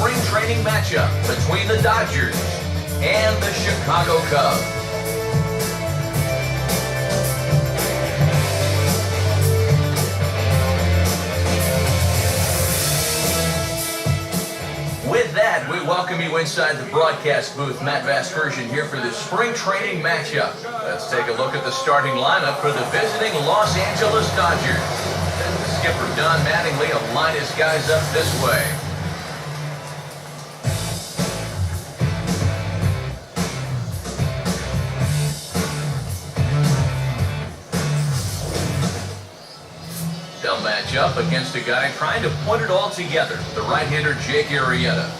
spring training matchup between the Dodgers and the Chicago Cubs. With that, we welcome you inside the broadcast booth. Matt Vasgersian here for the spring training matchup. Let's take a look at the starting lineup for the visiting Los Angeles Dodgers. And the skipper, Don Mattingly, will line his guys up this way. They'll match up against a guy trying to put it all together, the right-hander Jake Arrieta.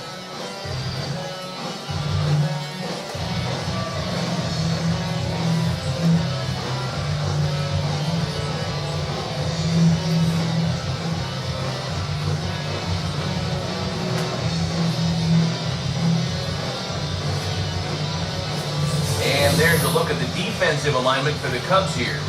And there's a look at the defensive alignment for the Cubs here.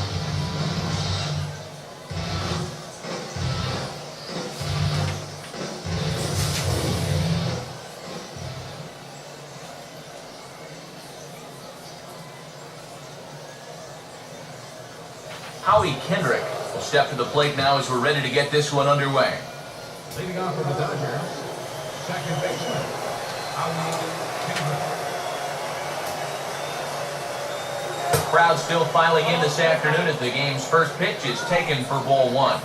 Howie Kendrick will step to the plate now as we're ready to get this one underway. Leading off for the Dodgers, second baseman, Howie Kendrick. Crowd still filing in this afternoon as the game's first pitch is taken for ball one.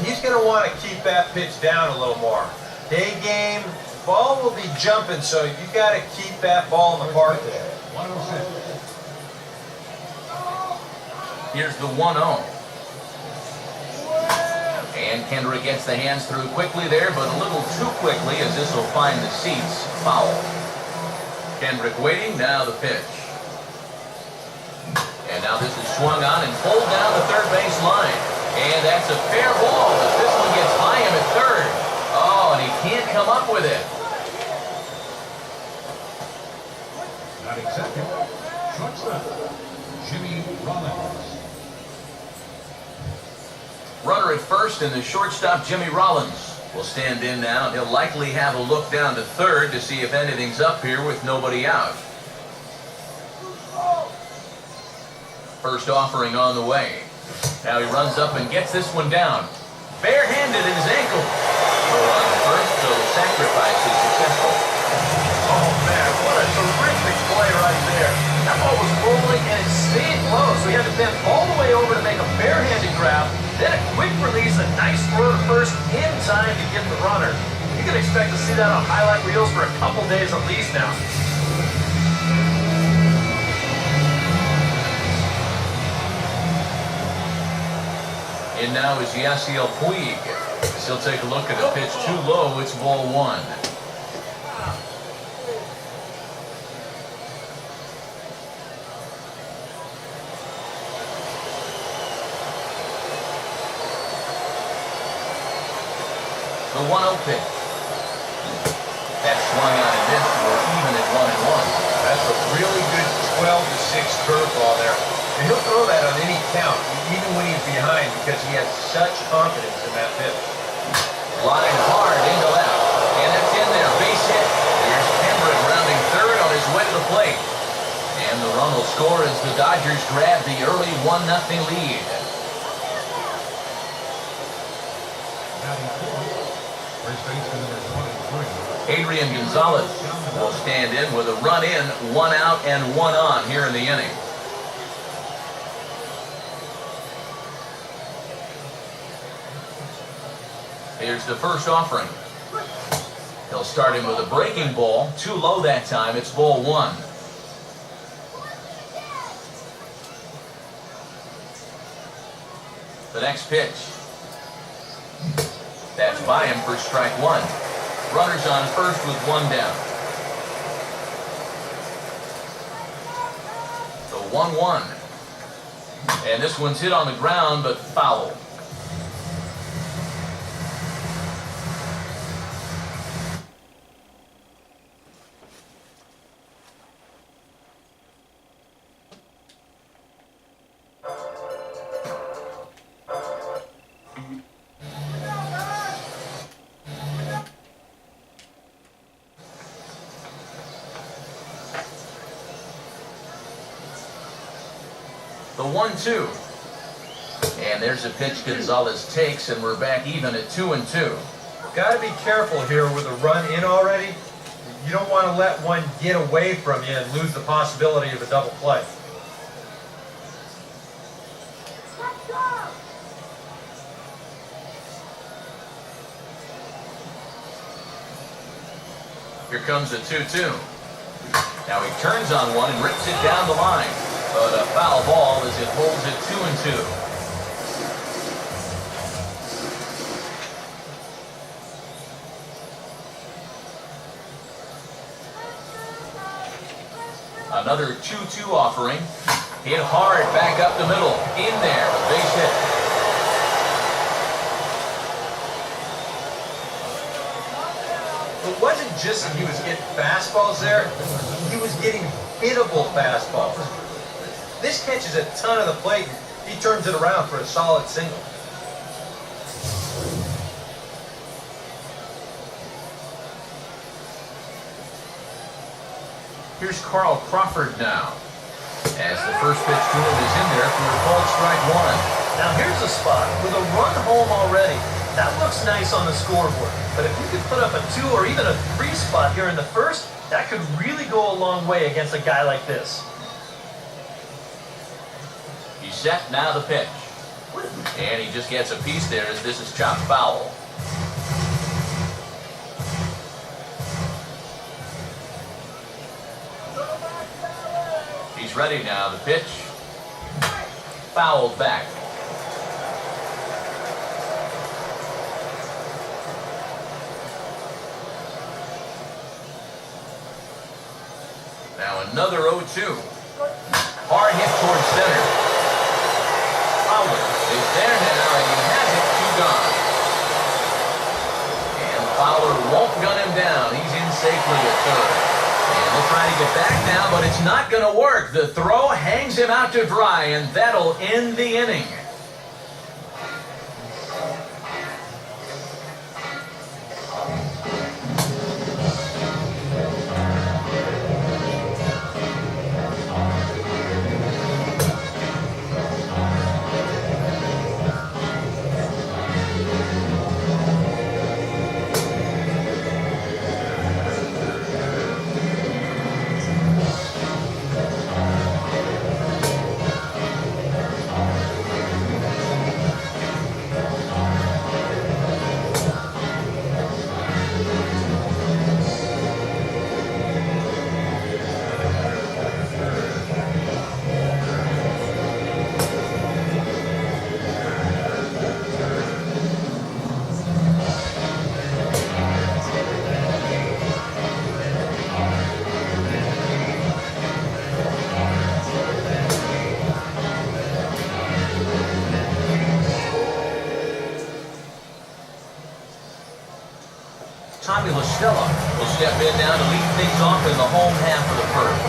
He's going to want to keep that pitch down a little more. Day game, ball will be jumping, so you got to keep that ball in the park there. 106. Here's the 1-0. And Kendrick gets the hands through quickly there, but a little too quickly as this will find the seats foul. Kendrick waiting, now the pitch. And now this is swung on and pulled down the third base line. And that's a fair ball, but this one gets by him at third. Oh, and he can't come up with it. Batting second, shortstop, Jimmy Rollins. Runner at first, and the shortstop, Jimmy Rollins, will stand in now. He'll likely have a look down to third to see if anything's up here with nobody out. First offering on the way. Now he runs up and gets this one down. Barehanded in his ankle. No run first, so the sacrifice is successful. Oh, man, what a terrific play right there. That ball was rolling and it stayed low, so he had to bend all the way over to make a barehanded grab. Then a quick release, a nice throw to first in time to get the runner. You can expect to see that on highlight reels for a couple days at least now. In now is Yasiel Puig. As he'll take a look at a pitch too low, it's ball one. The 1-0 pitch. That swung on and missed. We're even at 1-1. That's a really good 12-6 curveball there. And he'll throw that on any count, even when he's behind, because he has such confidence in that pitch. Line hard into left. And that's in there. Base hit. Here's Kendrick rounding third on his way to the plate. And the run will score as the Dodgers grab the early 1-0 lead. Batting fourth, first baseman number 23. Adrian Gonzalez will stand in with a run in, 1 out and 1 on here in the inning. Here's the first offering. He'll start him with a breaking ball. Too low that time. It's ball one. The next pitch. That's by him for strike one. Runners on first with one down. The 1-1. And this one's hit on the ground, but foul. The 1-2. And there's a pitch Gonzalez takes, and we're back even at 2-2. Got to be careful here with a run in already. You don't want to let one get away from you and lose the possibility of a double play. Here comes a 2-2. Now he turns on one and rips it down the line. But a foul ball as it holds it 2-2. Another 2-2 offering. Hit hard back up the middle. In there, a base hit. It wasn't just that he was getting fastballs there. He was getting hittable fastballs. This catches a ton of the plate. He turns it around for a solid single. Here's Carl Crawford now. As the first pitch to him is in there for a called strike one. Now here's a spot with a run home already. That looks nice on the scoreboard. But if you could put up a 2 or even a 3 spot here in the first, that could really go a long way against a guy like this. He's set, now the pitch. And he just gets a piece there as this is chopped foul. He's ready now, the pitch. Fouled back. Now another 0-2. Hard hit towards center. Fowler is there now, and he has it, 2 gone. And Fowler won't gun him down. He's in safely at third. And they'll try to get back now, but it's not going to work. The throw hangs him out to dry, and that'll end the inning. Tommy LaStella will step in now to lead things off in the home half of the first.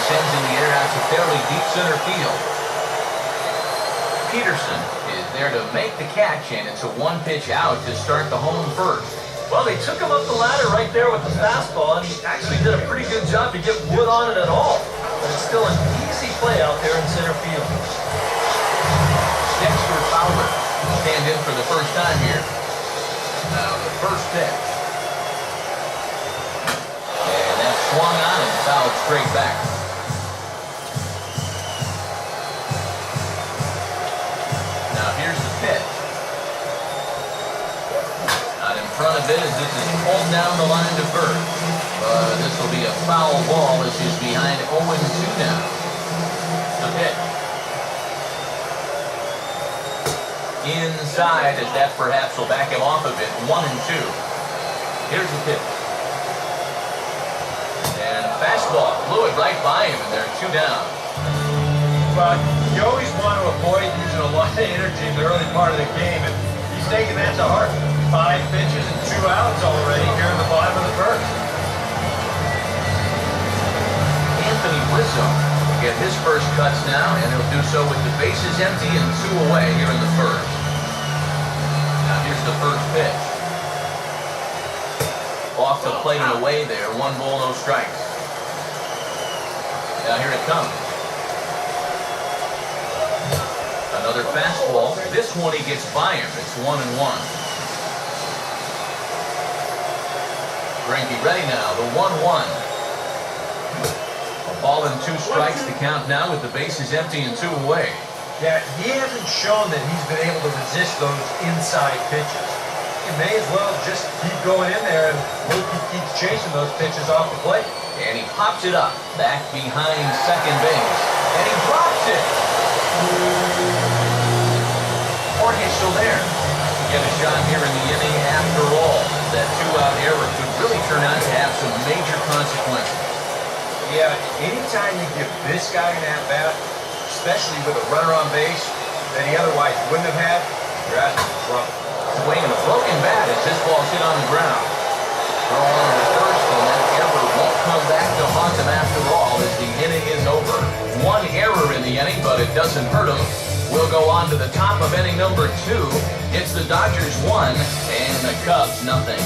Sends in the air out to fairly deep center field. Peterson is there to make the catch, and it's a one pitch out to start the home first. Well, they took him up the ladder right there with the fastball, and he actually did a pretty good job to get wood on it at all. But it's still an easy play out there in center field. Dexter Fowler will stand in for the first time here. Now the first pitch. And that's swung on and fouled straight back. Now here's the pitch. Not in front of it as this is pulled down the line to first. But this will be a foul ball as he's behind 0-2 now. The pitch. Inside as that perhaps will back him off a bit. 1-2. Here's the pitch. And a fastball blew it right by him, and they're 2 down. But you always want to avoid using a lot of energy in the early part of the game, and he's taking that to heart. 5 pitches and 2 outs already here in the bottom of the first. Anthony Rizzo will get his first cuts now, and he'll do so with the bases empty and 2 away here in the first. Now here's the first pitch. Off the plate and away there. 1 ball, no strikes. Now here it comes. Another fastball. This one he gets by him. It's 1-1. Greinke ready now. The 1-1. A ball and 2 strikes to count now with the bases empty and 2 away. Yeah, he hasn't shown that he's been able to resist those inside pitches. You may as well just keep going in there and hope he keeps chasing those pitches off the plate. And he pops it up back behind second base. And he drops it. Jorge Soler get a shot here in the inning after all. That 2-out error could really turn out to have some major consequences. Yeah, anytime you give this guy an at-bat, especially with a runner on base that he otherwise wouldn't have had, you're asking for trouble. Swinging a broken bat as this ball's hit on the ground. Throw on to first, and that error won't come back to haunt him after all as the inning is over. 1 error in the inning, but it doesn't hurt him. We'll go on to the top of inning number 2. It's the Dodgers 1 and the Cubs nothing.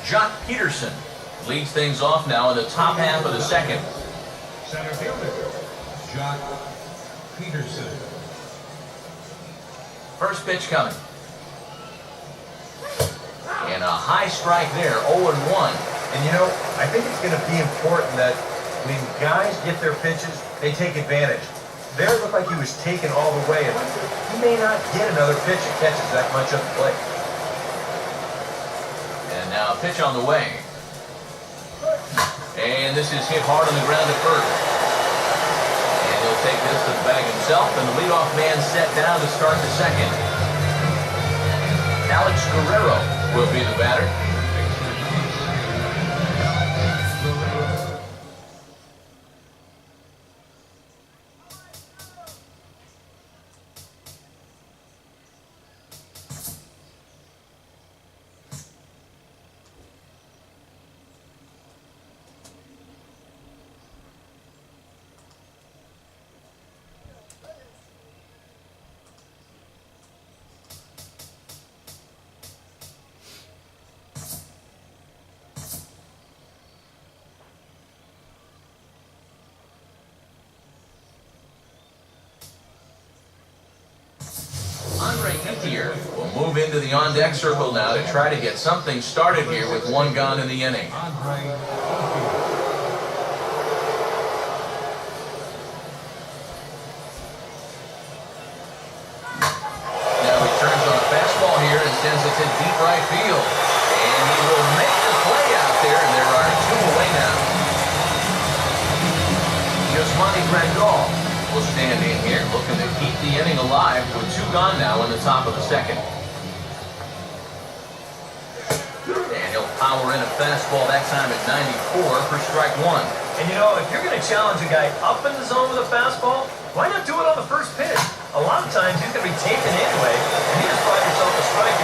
Jock Peterson leads things off now in the top half of the second. Center fielder, Jock Peterson. First pitch coming. And a high strike there, 0-1. And you know, I think it's going to be important that when guys get their pitches, they take advantage. There it looked like he was taken all the way, and he may not get another pitch that catches that much up the plate. And now a pitch on the way. And this is hit hard on the ground at first. And he'll take this to the bag himself, and the leadoff man set down to start the second. Alex Guerrero will be the batter. Here will move into the on-deck circle now to try to get something started here with 1 gone in the inning. Now he turns on a fastball here and sends it to deep right field. And he will make the play out there, and there are 2 away now. Yasmani Grandal will stand in here looking to keep the inning alive with 2 gone now in the top of the second. And he'll power in a fastball that time at 94 for strike 1. And you know, if you're going to challenge a guy up in the zone with a fastball, why not do it on the first pitch? A lot of times he's going to be taken anyway, and you just brought yourself a strike.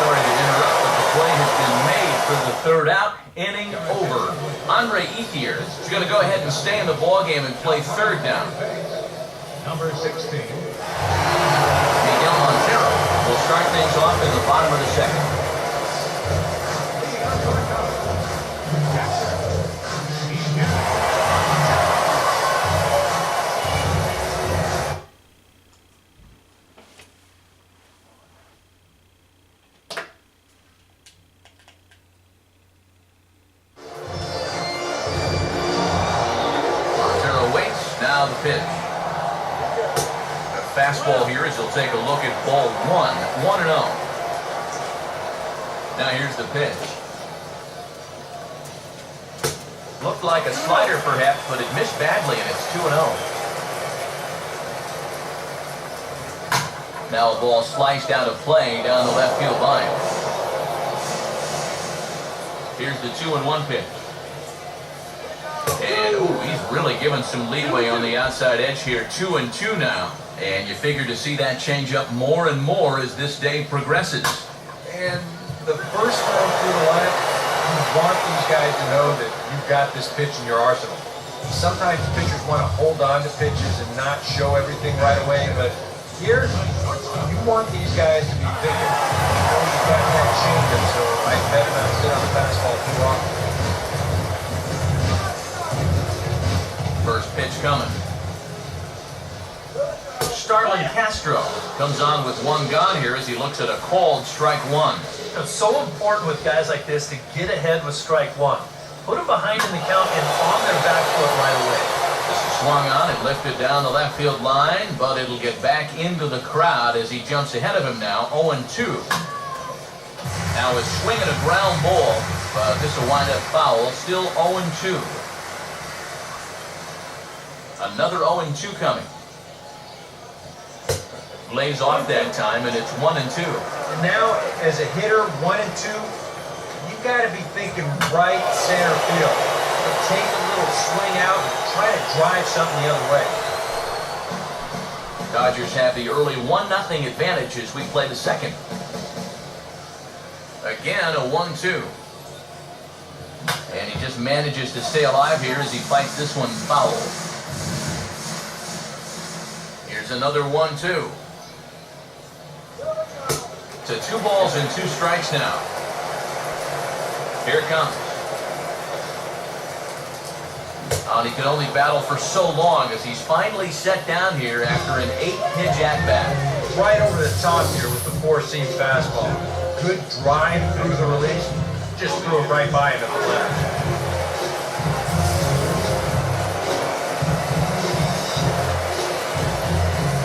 Sorry to interrupt, but the play has been made for the third out, inning over. Andre Ethier is going to go ahead and stay in the ballgame and play third down. Number 16. Miguel Montero will start things off in the bottom of the second. Now the pitch. A fastball here as he'll take a look at ball 1-0. Now here's the pitch. Looked like a slider perhaps, but it missed badly, and it's 2-0. Now a ball sliced out of play down the left field line. Here's the 2-1 pitch. And, ooh, he's really given some leeway on the outside edge here. 2-2 now. And you figure to see that change up more and more as this day progresses. And the first time through the lineup, you want these guys to know that you've got this pitch in your arsenal. Sometimes pitchers want to hold on to pitches and not show everything right away, but here, you want these guys to be thinking, you've got that changeup, so I better not sit on the fastball too often. First pitch coming. Starlin Castro comes on with one gone here as he looks at a called strike one. It's so important with guys like this to get ahead with strike one. Put them behind in the count and on their back foot right away. This is swung on and lifted down the left field line, but it'll get back into the crowd as he jumps ahead of him now, 0-2. Now a swing and a ground ball, but this will wind up foul, still 0-2. Another 0-2 coming. Lays off that time, and it's 1-2. And now, as a hitter, 1-2, you've got to be thinking right center field. Take a little swing out and try to drive something the other way. Dodgers have the early 1-0 advantage as we play the second. Again, a 1-2. And he just manages to stay alive here as he fights this one foul. Here's another 1-2. To 2 balls and 2 strikes now. Here it comes. Oh, he could only battle for so long as he's finally set down here after an 8-pitch at-bat. Right over the top here with the 4-seam fastball. Good drive through the release. Just threw it right by him at the left.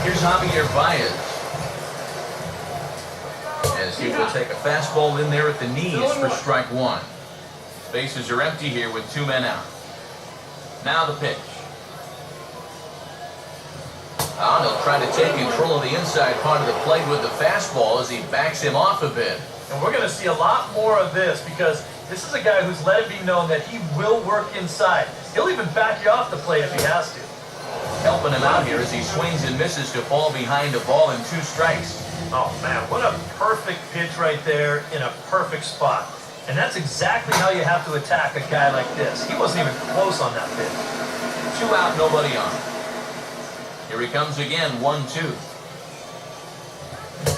Here's Javier Baez. As he will take a fastball in there at the knees for strike one. Bases are empty here with 2 men out. Now the pitch. Oh, he'll try to take control of the inside part of the plate with the fastball as he backs him off a bit. And we're going to see a lot more of this because this is a guy who's let it be known that he will work inside. He'll even back you off the plate if he has to. Helping him out here as he swings and misses to fall behind a ball and 2 strikes. Oh, man, what a perfect pitch right there in a perfect spot. And that's exactly how you have to attack a guy like this. He wasn't even close on that pitch. 2 out, nobody on. Here he comes again, 1-2.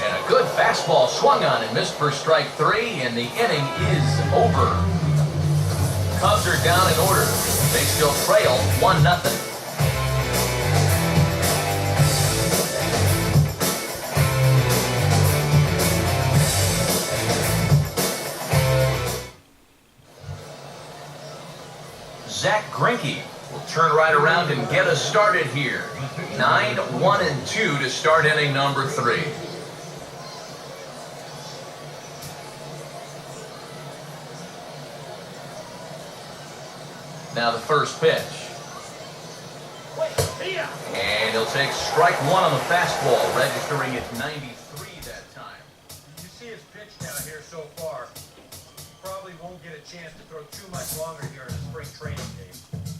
And a good fastball swung on and missed for strike 3, and the inning is over. Cubs are down in order. They still trail 1-0. Zach Greinke will turn right around and get us started here. 9-1-2 to start inning number 3. Now the first pitch. And he'll take strike 1 on the fastball, registering at 93 that time. You see his pitch down here so far. Probably won't get a chance to throw too much longer here in the spring training game.